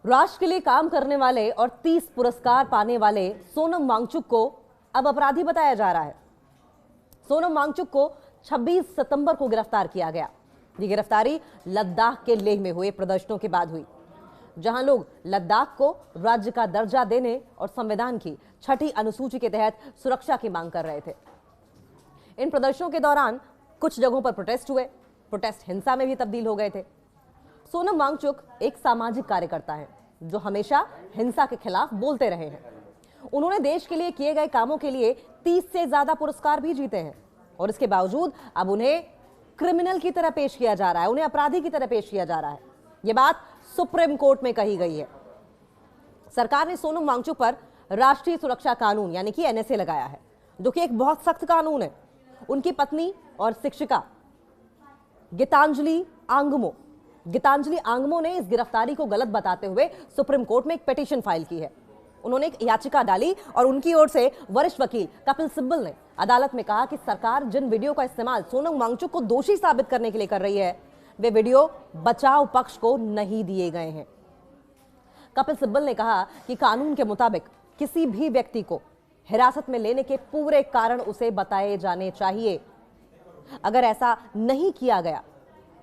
राष्ट्र के लिए काम करने वाले और 30 पुरस्कार पाने वाले सोनम वांगचुक को अब अपराधी बताया जा रहा है। सोनम वांगचुक को 26 सितंबर को गिरफ्तार किया गया। ये गिरफ्तारी लद्दाख के लेह में हुए प्रदर्शनों के बाद हुई, जहां लोग लद्दाख को राज्य का दर्जा देने और संविधान की 6ठी अनुसूची के तहत सुरक्षा की मांग कर रहे थे। इन प्रदर्शनों के दौरान कुछ जगहों पर प्रोटेस्ट हुए। प्रोटेस्ट हिंसा में भी तब्दील हो गए थे। सोनम वांगचुक एक सामाजिक कार्यकर्ता हैं जो हमेशा हिंसा के खिलाफ बोलते रहे हैं। उन्होंने देश के लिए किए गए कामों के लिए 30 से ज्यादा पुरस्कार भी जीते हैं और इसके बावजूद अब उन्हें क्रिमिनल की तरह पेश किया जा रहा है, उन्हें अपराधी की तरह पेश किया जा रहा है। यह बात सुप्रीम कोर्ट में कही गई है। सरकार ने सोनम वांगचुक पर राष्ट्रीय सुरक्षा कानून यानी कि एनएसए लगाया है, जो कि एक बहुत सख्त कानून है। उनकी पत्नी और शिक्षिका गीतांजलि आंगमो ने इस गिरफ्तारी को गलत बताते हुए सुप्रीम कोर्ट में एक पिटीशन फाइल की है। उन्होंने एक याचिका डाली और उनकी ओर से वरिष्ठ वकील कपिल सिब्बल ने अदालत में कहा कि सरकार जिन वीडियो का इस्तेमाल सोनम वांगचुक को दोषी साबित करने के लिए कर रही है, वे वीडियो बचाव पक्ष को नहीं दिए गए हैं। कपिल सिब्बल ने कहा कि कानून के मुताबिक किसी भी व्यक्ति को हिरासत में लेने के पूरे कारण उसे बताए जाने चाहिए। अगर ऐसा नहीं किया गया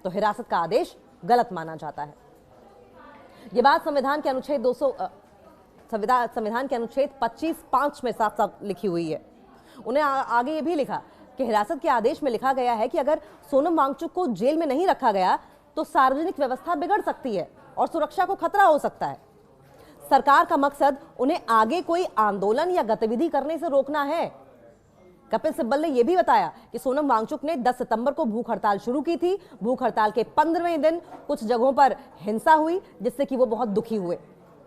तो हिरासत का आदेश गलत माना जाता है। यह बात संविधान के अनुच्छेद 25(5) में साफ साफ लिखी हुई है। उन्हें आगे ये भी लिखा कि हिरासत के आदेश में लिखा गया है कि अगर सोनम वांगचुक को जेल में नहीं रखा गया तो सार्वजनिक व्यवस्था बिगड़ सकती है और सुरक्षा को खतरा हो सकता है। सरकार का मकसद उन्हें आगे कोई आंदोलन या गतिविधि करने से रोकना है। कपिल सिब्बल ने यह भी बताया कि सोनम वांगचुक ने 10 सितंबर को भूख हड़ताल शुरू की थी। भूख हड़ताल के 15वें दिन कुछ जगहों पर हिंसा हुई, जिससे कि वो बहुत दुखी हुए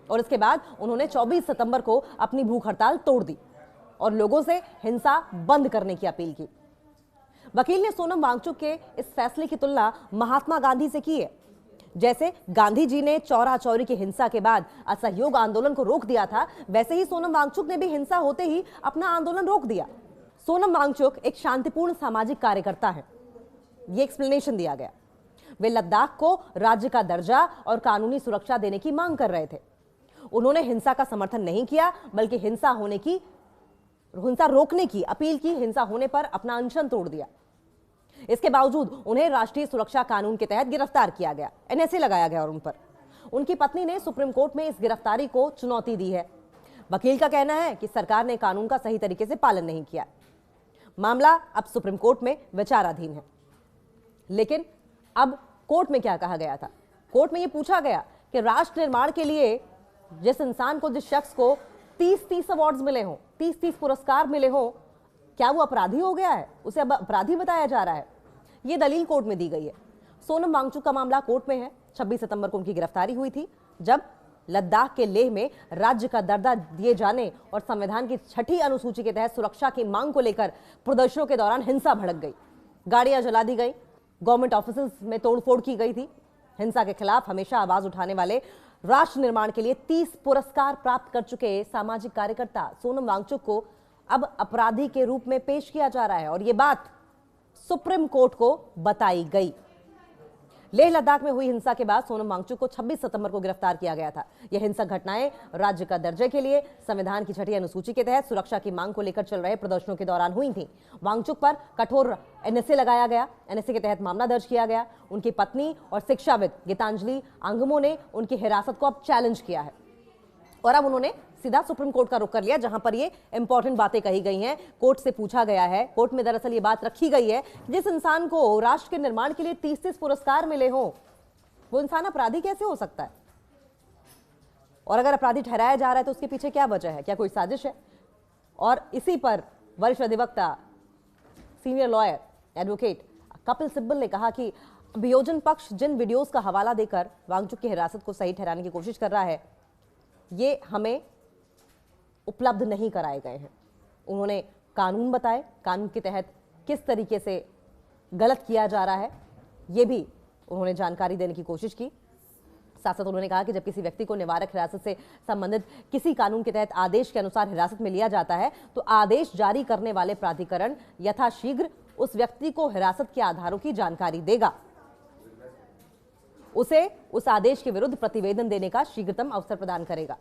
और इसके बाद उन्होंने 24 सितंबर को अपनी भूख हड़ताल तोड़ दी और लोगों से हिंसा बंद करने की अपील की। वकील ने सोनम वांगचुक के इस फैसले की तुलना महात्मा गांधी से की है। जैसे गांधी जी ने चौरा चौरी की हिंसा के बाद असहयोग आंदोलन को रोक दिया था, वैसे ही सोनम वांगचुक ने भी हिंसा होते ही अपना आंदोलन रोक दिया। सोनम वांगचुक एक शांतिपूर्ण सामाजिक कार्यकर्ता है, ये एक्सप्लेनेशन दिया गया। वे लद्दाख को राज्य का दर्जा और कानूनी सुरक्षा देने की मांग कर रहे थे। उन्होंने हिंसा का समर्थन नहीं किया, बल्कि हिंसा रोकने की अपील की। हिंसा होने पर अपना अनशन तोड़ दिया। इसके बावजूद उन्हें राष्ट्रीय सुरक्षा कानून के तहत गिरफ्तार किया गया, एनएसए लगाया गया और उन पर। उनकी पत्नी ने सुप्रीम कोर्ट में इस गिरफ्तारी को चुनौती दी है। वकील का कहना है कि सरकार ने कानून का सही तरीके से पालन नहीं किया। मामला अब सुप्रीम कोर्ट में विचाराधीन है। लेकिन अब कोर्ट में क्या कहा गया था? कोर्ट में यह पूछा गया कि राष्ट्र निर्माण के लिए जिस इंसान को, जिस शख्स को 30 अवार्ड्स मिले हों, 30 पुरस्कार मिले हों, क्या वो अपराधी हो गया है? उसे अब अपराधी बताया जा रहा है। ये दलील कोर्ट में दी गई है। सोनम वांगचुक का मामला कोर्ट में है। 26 सितंबर को उनकी गिरफ्तारी हुई थी, जब लद्दाख के लेह में राज्य का दर्जा दिए जाने और संविधान की 6ठी अनुसूची के तहत सुरक्षा की मांग को लेकर प्रदर्शनों के दौरान हिंसा भड़क गई। गाड़ियां जला दी गई, गवर्नमेंट ऑफिसेज में तोड़फोड़ की गई थी। हिंसा के खिलाफ हमेशा आवाज उठाने वाले, राष्ट्र निर्माण के लिए 30 पुरस्कार प्राप्त कर चुके सामाजिक कार्यकर्ता सोनम वांगचुक को अब अपराधी के रूप में पेश किया जा रहा है और यह बात सुप्रीम कोर्ट को बताई गई। लेह लद्दाख में हुई हिंसा के बाद सोनम वांगचुक को 26 सितंबर को गिरफ्तार किया गया था। यह हिंसक घटनाएं राज्य का दर्जे के लिए संविधान की 6ठी अनुसूची के तहत सुरक्षा की मांग को लेकर चल रहे प्रदर्शनों के दौरान हुई थी। वांगचुक पर कठोर एनएसए लगाया गया। एनएसए के तहत मामला दर्ज किया गया। उनकी पत्नी और शिक्षाविद गीतांजलि आंगमो ने उनकी हिरासत को अब चैलेंज किया है और अब उन्होंने सीधा सुप्रीम कोर्ट का रुख कर लिया, जहां पर ये इंपॉर्टेंट बातें कही गई हैं। कोर्ट से पूछा गया है, कोर्ट में दरअसल ये बात रखी गई है कि जिस इंसान को राष्ट्र के निर्माण के लिए 30 पुरस्कार मिले हों, वो इंसान अपराधी कैसे हो सकता है? और अगर अपराधी ठहराया जा रहा है तो उसके पीछे क्या वजह है? क्या कोई साजिश है? और इसी पर वरिष्ठ अधिवक्ता, senior lawyer, advocate Kapil Sibal ने कहा कि अभियोजन पक्ष जिन वीडियोज का हवाला देकर वांगचुक की हिरासत को सही ठहराने की कोशिश कर रहा है, ये हमें उपलब्ध नहीं कराए गए हैं। उन्होंने कानून बताए, कानून के तहत किस तरीके से गलत किया जा रहा है, ये भी उन्होंने जानकारी देने की कोशिश की। साथ साथ उन्होंने कहा कि जब किसी व्यक्ति को निवारक हिरासत से संबंधित किसी कानून के तहत आदेश के अनुसार हिरासत में लिया जाता है, तो आदेश जारी करने वाले प्राधिकरण यथाशीघ्र उस व्यक्ति को हिरासत के आधारों की जानकारी देगा। उसे उस आदेश के विरुद्ध प्रतिवेदन देने का शीघ्रतम अवसर प्रदान करेगा।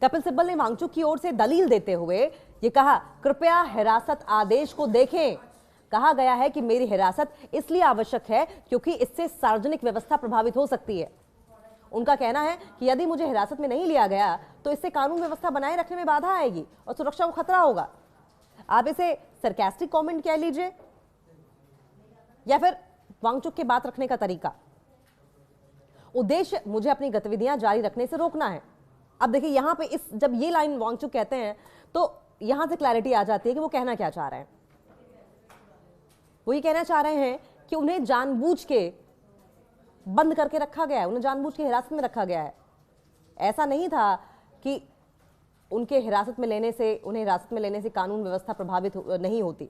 कपिल सिब्बल ने वांगचुक की ओर से दलील देते हुए यह कहा, कृपया हिरासत आदेश को देखें। कहा गया है कि मेरी हिरासत इसलिए आवश्यक है क्योंकि इससे सार्वजनिक व्यवस्था प्रभावित हो सकती है। उनका कहना है कि यदि मुझे हिरासत में नहीं लिया गया तो इससे कानून व्यवस्था बनाए रखने में बाधा आएगी और सुरक्षा को खतरा होगा। आप इसे सरकास्टिक कमेंट कह लीजिए या फिर वांगचुक की बात रखने का तरीका। उद्देश्य मुझे अपनी गतिविधियां जारी रखने से रोकना है। अब देखिए यहां पे जब ये लाइन वांगचुक कहते हैं तो यहां से क्लैरिटी आ जाती है कि वो कहना क्या चाह रहे हैं। वो ये कहना चाह रहे हैं कि उन्हें जानबूझ के बंद करके रखा गया है, उन्हें जानबूझ के हिरासत में रखा गया है। ऐसा नहीं था कि उन्हें हिरासत में लेने से कानून व्यवस्था प्रभावित नहीं होती,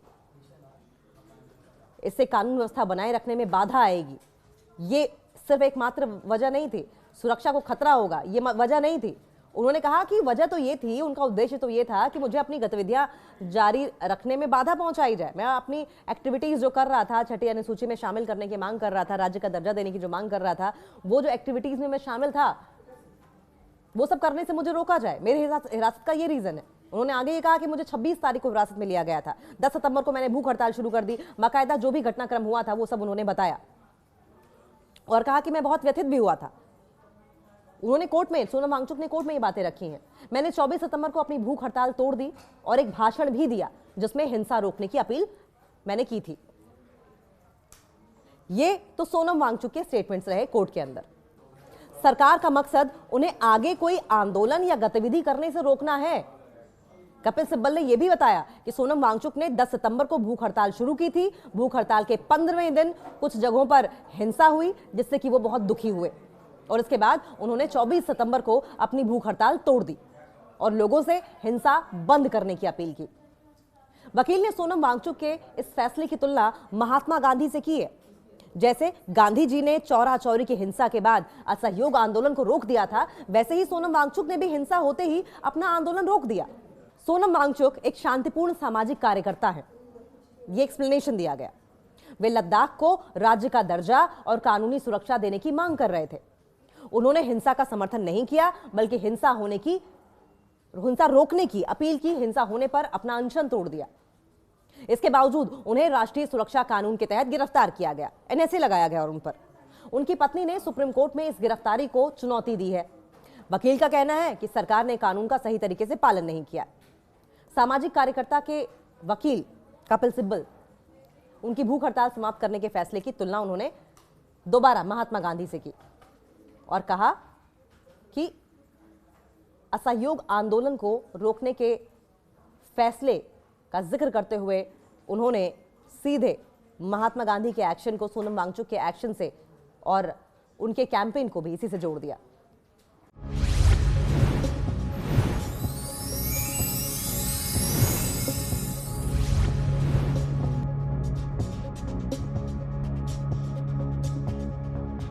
इससे कानून व्यवस्था बनाए रखने में बाधा आएगी। ये सिर्फ एकमात्र वजह नहीं थी, सुरक्षा को खतरा होगा ये वजह नहीं थी। उन्होंने कहा कि वजह तो ये थी, उनका उद्देश्य तो ये था कि मुझे अपनी गतिविधियां जारी रखने में बाधा पहुंचाई जाए। मैं अपनी एक्टिविटीज जो कर रहा था, छठी अनुसूची में शामिल करने की मांग कर रहा था, राज्य का दर्जा देने की जो मांग कर रहा था, वो जो एक्टिविटीज में मैं शामिल था वो सब करने से मुझे रोका जाए। मेरे हिरासत का ये रीजन है। उन्होंने आगे ये कहा कि मुझे 26 तारीख को हिरासत में लिया गया था। 10 सितंबर को मैंने भूख हड़ताल शुरू कर दी। बाकायदा जो भी घटनाक्रम हुआ था वो सब उन्होंने बताया और कहा कि मैं बहुत व्यथित भी हुआ था। उन्होंने कोर्ट में, सोनम वांगचुक ने कोर्ट में ये बातें रखी हैं। मैंने 24 सितंबर को अपनी भूख हड़ताल तोड़ दी और एक भाषण भी दिया जिसमें हिंसा रोकने की अपील मैंने की थी। ये तो सोनम वांगचुक के स्टेटमेंट्स रहे कोर्ट के अंदर। सरकार का मकसद उन्हें आगे कोई आंदोलन या गतिविधि करने से रोकना है। कपिल सिब्बल ने यह भी बताया कि सोनम वांगचुक ने 10 सितंबर को भूख हड़ताल शुरू की थी। भूख हड़ताल के 15वें दिन कुछ जगहों पर हिंसा हुई जिससे कि वो बहुत दुखी हुए और इसके बाद उन्होंने 24 सितंबर को अपनी भूख हड़ताल तोड़ दी और लोगों से हिंसा बंद करने की अपील की। वकील ने सोनम वांगचुक के इस फैसले की तुलना महात्मा गांधी से की है। जैसे गांधी जी ने चौरा चौरी की हिंसा के बाद असहयोग आंदोलन को रोक दिया था, वैसे ही सोनम वांगचुक ने भी हिंसा होते ही अपना आंदोलन रोक दिया। सोनम वांगचुक एक शांतिपूर्ण सामाजिक कार्यकर्ता है, ये एक्सप्लेनेशन दिया गया। वे लद्दाख को राज्य का दर्जा और कानूनी सुरक्षा देने की मांग कर रहे थे। उन्होंने हिंसा का समर्थन नहीं किया बल्कि हिंसा रोकने की अपील की। हिंसा होने पर अपना अनशन तोड़ दिया। इसके बावजूद उन्हें राष्ट्रीय सुरक्षा कानून के तहत गिरफ्तार किया गया, एनएसए लगाया गया और उन पर। उनकी पत्नी ने सुप्रीम कोर्ट में इस गिरफ्तारी को चुनौती दी है। वकील का कहना है कि सरकार ने कानून का सही तरीके से पालन नहीं किया। सामाजिक कार्यकर्ता के वकील कपिल सिब्बल, उनकी भूख हड़ताल समाप्त करने के फैसले की तुलना उन्होंने दोबारा महात्मा गांधी से की और कहा कि असहयोग आंदोलन को रोकने के फैसले का जिक्र करते हुए उन्होंने सीधे महात्मा गांधी के एक्शन को सोनम वांगचुक के एक्शन से और उनके कैंपेन को भी इसी से जोड़ दिया।